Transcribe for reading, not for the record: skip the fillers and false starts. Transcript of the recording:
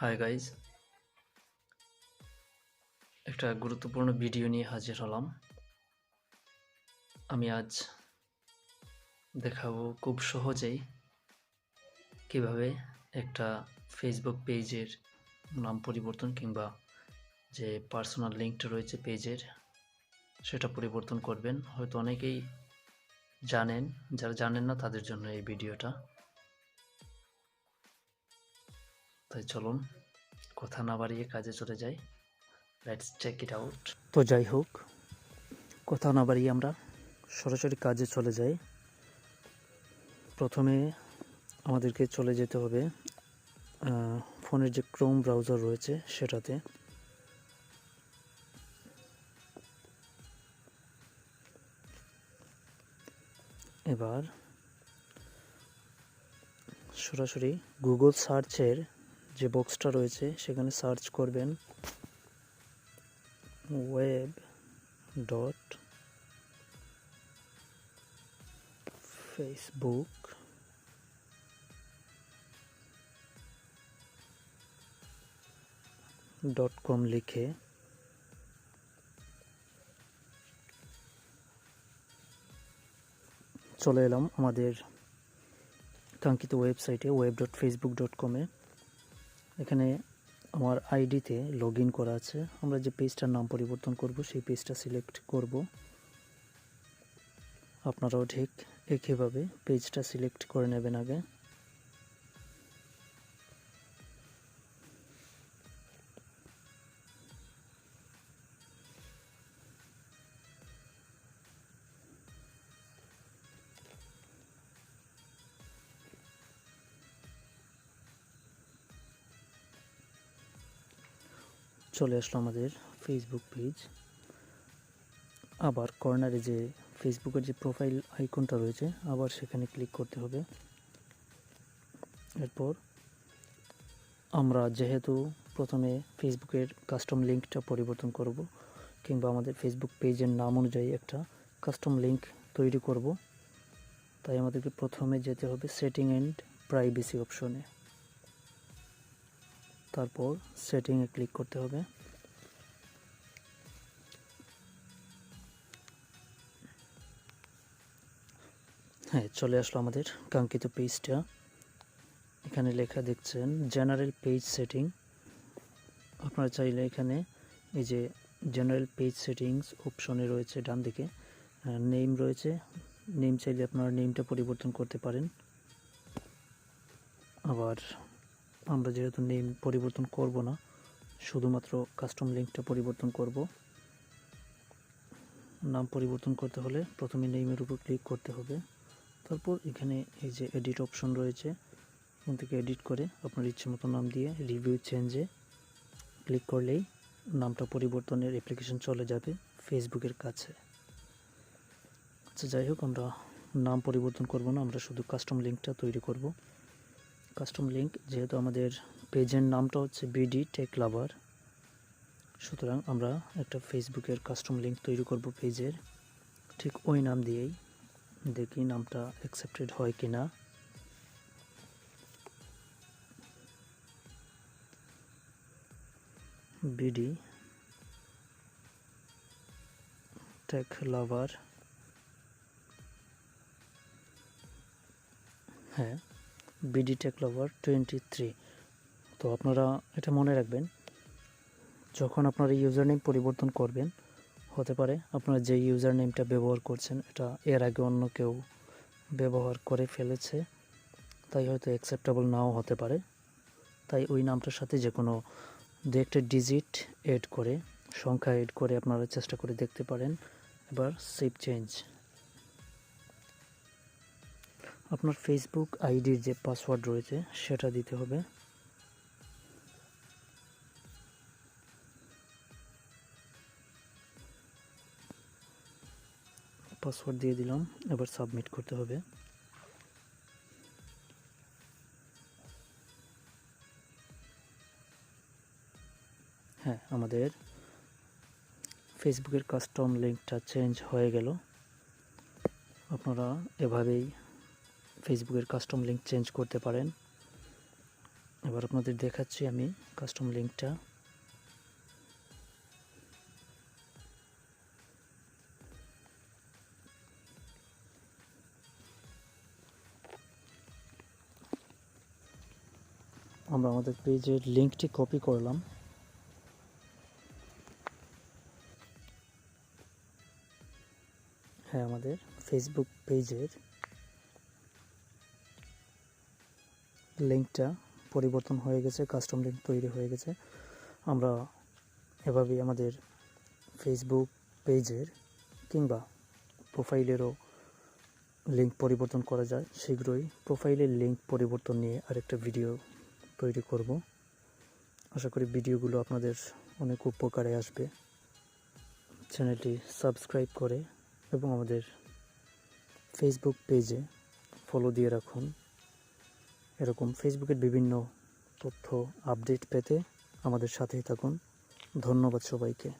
Hi guys, একটা গুরুত্বপূর্ণ video নিয়ে হাজির হলাম। আমি আজ দেখাবো খুব সহজেই কিভাবে একটা ফেসবুক পেজের নাম পরিবর্তন কিংবা যে পার্সোনাল লিঙ্কটা রয়েছে পেজের সেটা পরিবর্তন করবেন। হয়তো অনেকেই জানেন, যারা জানেন না তাদের জন্য এই ভিডিওটা। তাই চলুন কথা না বাড়িয়ে কাজে চলে যাই। Let's check it out. তো যাই হোক, কথা না বাড়িয়ে আমরা সরাসরি কাজে চলে যাই। প্রথমে আমাদেরকে চলে যেতে হবে ফোনের যে ক্রোম ব্রাউজার রয়েছে সেটাতে। এবার সরাসরি গুগল সার্চের যে বক্সটা রয়েছে সেখানে সার্চ করবেন ওয়েব ডট ফেসবুক .com লিখে চলে এলাম আমাদের কাঙ্ক্ষিত ওয়েবসাইটে web.facebook.com-এ। এখানে আমার আইডিতে লগ ইন করা আছে। আমরা যে পেজটার নাম পরিবর্তন করব সেই পেজটা সিলেক্ট করব। আপনারাও ঠিক একইভাবে পেজটা সিলেক্ট করে নেবেন আগে। চলে আসলো আমাদের ফেসবুক পেজ। আবার কর্নারে যে ফেসবুকের যে প্রোফাইল আইকনটা রয়েছে আবার সেখানে ক্লিক করতে হবে। এরপর আমরা যেহেতু প্রথমে ফেসবুকের কাস্টম লিঙ্কটা পরিবর্তন করব কিংবা আমাদের ফেসবুক পেজের নাম অনুযায়ী একটা কাস্টম লিঙ্ক তৈরি করব, তাই আমাদেরকে প্রথমে যেতে হবে সেটিং অ্যান্ড প্রাইভেসি অপশনে। তারপর সেটিংয়ে ক্লিক করতে হবে। হ্যাঁ, চলে আসলো আমাদের কাঙ্ক্ষিত পেজটা। এখানে লেখা দেখছেন জেনারেল পেজ সেটিং। আপনারা চাইলে এখানে এই যে জেনারেল পেজ সেটিংস অপশনে রয়েছে ডান দিকে নেম রয়েছে, নেম চাইলে আপনারা নেমটা পরিবর্তন করতে পারেন। আবার আমরা যেহেতু নেম পরিবর্তন করব না, শুধুমাত্র কাস্টম লিঙ্কটা পরিবর্তন করব। নাম পরিবর্তন করতে হলে প্রথমে নেমের উপর ক্লিক করতে হবে। তারপর এখানে এই যে এডিট অপশন রয়েছে, এখান থেকে এডিট করে আপনার ইচ্ছে মতো নাম দিয়ে রিভিউ চেঞ্জে ক্লিক করলেই নামটা পরিবর্তনের অ্যাপ্লিকেশন চলে যাবে ফেসবুকের কাছে। আচ্ছা, যাই হোক, আমরা নাম পরিবর্তন করব না, আমরা শুধু কাস্টম লিঙ্কটা তৈরি করব। কাস্টম লিঙ্ক যেহেতু আমাদের পেজের নামটা হচ্ছে বিডি টেক লাভার, সুতরাং আমরা একটা ফেসবুকের কাস্টম লিঙ্ক তৈরি করব পেজের, ঠিক ওই নাম দিয়েই। দেখি নামটা অ্যাকসেপ্টেড হয় কি না। বিডি টেক লাভার, হ্যাঁ, বিডি টেক লাভার 23। তো আপনারা এটা মনে রাখবেন, যখন আপনারা ইউজার নেম পরিবর্তন করবেন, হতে পারে আপনারা যে ইউজার নেমটা ব্যবহার করছেন এটা এর আগে অন্য কেউ ব্যবহার করে ফেলেছে, তাই হয়তো অ্যাকসেপ্টেবল নাও হতে পারে। তাই ওই নামটার সাথে যে কোনো দু একটা ডিজিট এড করে, সংখ্যা এড করে আপনারা চেষ্টা করে দেখতে পারেন। এবার সেভ চেঞ্জ। আপনার ফেসবুক আইডির যে পাসওয়ার্ড রয়েছে সেটা দিতে হবে। পাসওয়ার্ড দিয়ে দিলাম, এবার সাবমিট করতে হবে। হ্যাঁ, আমাদের ফেসবুকের কাস্টম লিঙ্কটা চেঞ্জ হয়ে গেল। আপনারা এভাবেই ফেসবুকের কাস্টম লিঙ্ক চেঞ্জ করতে পারেন। এবার আপনাদের দেখাচ্ছি আমি কাস্টম লিঙ্কটা। আমরা আমাদের পেজের লিঙ্কটি কপি করলাম, হ্যাঁ আমাদের ফেসবুক পেজের লিঙ্কটা পরিবর্তন হয়ে গেছে, কাস্টম লিঙ্ক তৈরি হয়ে গেছে। আমরা এভাবেই আমাদের ফেসবুক পেজের কিংবা প্রোফাইলেরও লিঙ্ক পরিবর্তন করা যায়। শীঘ্রই প্রোফাইলের লিঙ্ক পরিবর্তন নিয়ে আরেকটা ভিডিও তৈরি করব। আশা করি ভিডিওগুলো আপনাদের অনেক উপকারে আসবে। চ্যানেলটি সাবস্ক্রাইব করে এবং আমাদের ফেসবুক পেজে ফলো দিয়ে রাখুন। এরকম ফেসবুকের বিভিন্ন তথ্য আপডেট পেতে আমাদের সাথেই থাকুন। ধন্যবাদ সবাইকে।